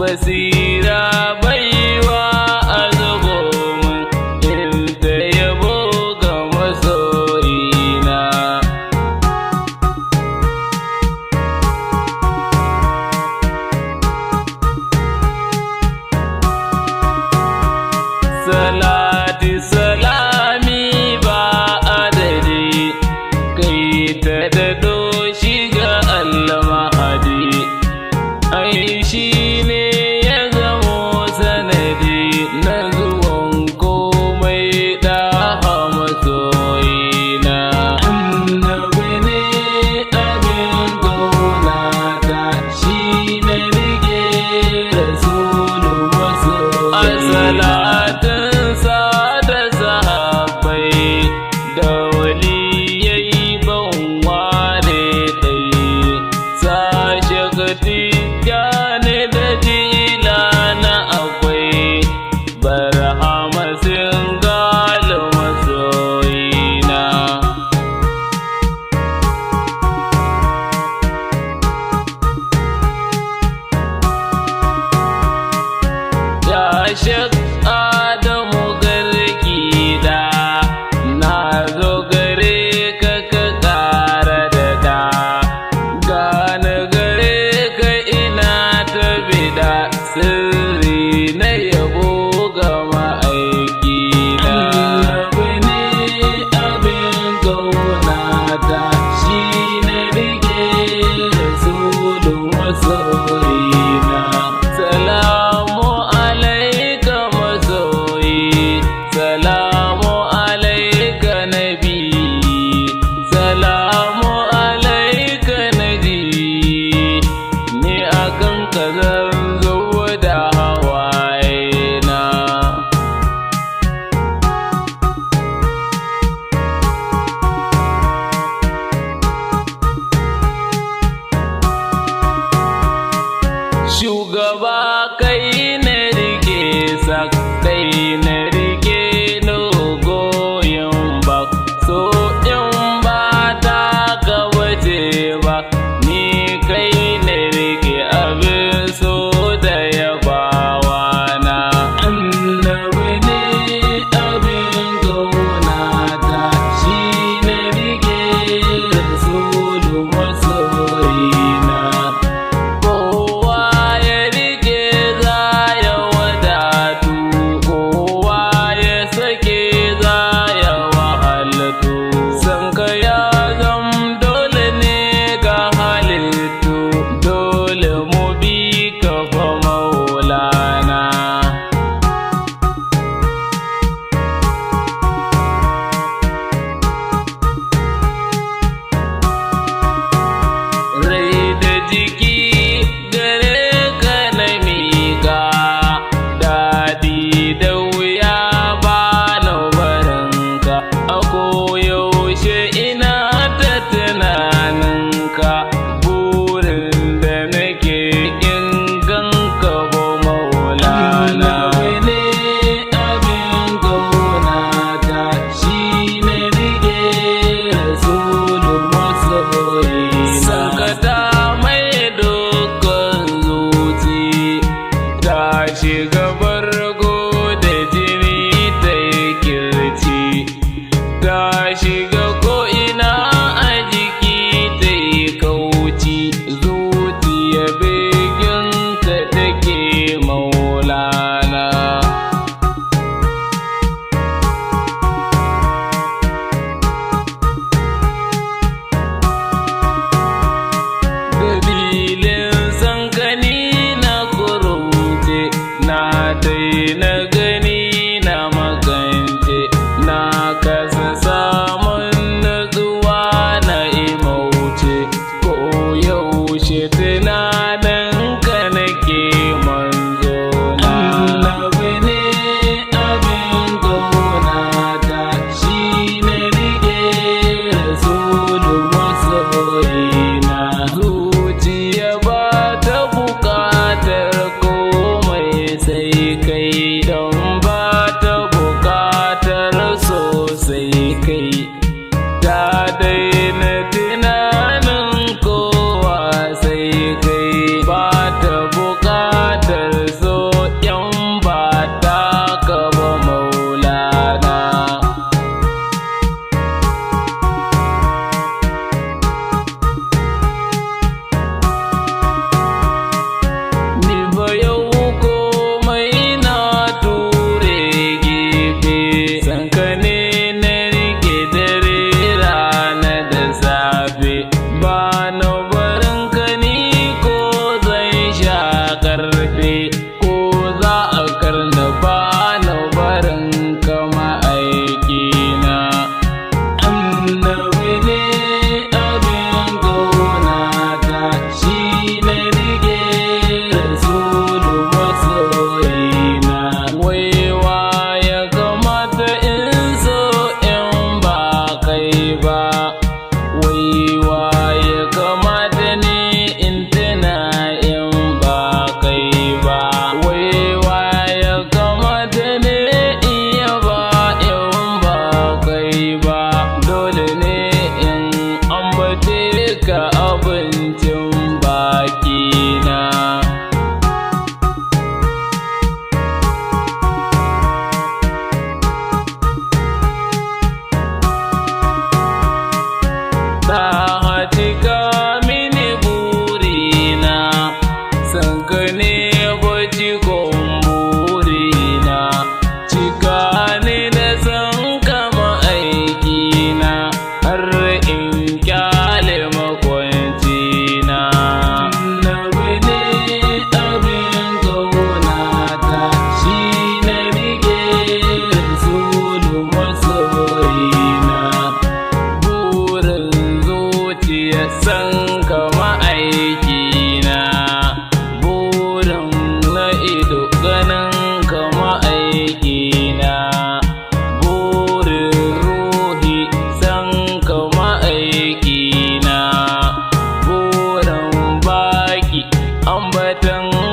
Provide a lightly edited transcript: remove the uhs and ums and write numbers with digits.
basira baiwa a zubo min in ta yabo ga masoyina. Salati salami ba adadi kai ta dado shiga Allah mahadi, ai shi ne ya zamo sanadi na zuwan komai da masoyina. Annabi ne abin kaunata, shi ne rike rasulu masoyina. Salatinsa da sahabbai da waliyai ban ware ɗaya, sashe Tijjani da Jilani akwai, Barhama sun gali masoyina. Ya Shek Adamu garki da na zo gare ka ka ƙara da da, gane gare ka ina ta bida sirri na yabo ga ma'aiki da. Annabi ne abin kaunata, shi ne rike rasulu masoyina. Salamu alaika masoyi, salamu alaika nabi, salamu alaika naji, ni akan ka zan zo da hawayena. Shugaba kai na rike sak, kai na rike no goyon bak, so in ba ta ka waje ba, ni kai na rike abin so da yabawa na. Annabi ne abin kaunata, shi ne rike rasulu masoyina. Kowa ya rike batun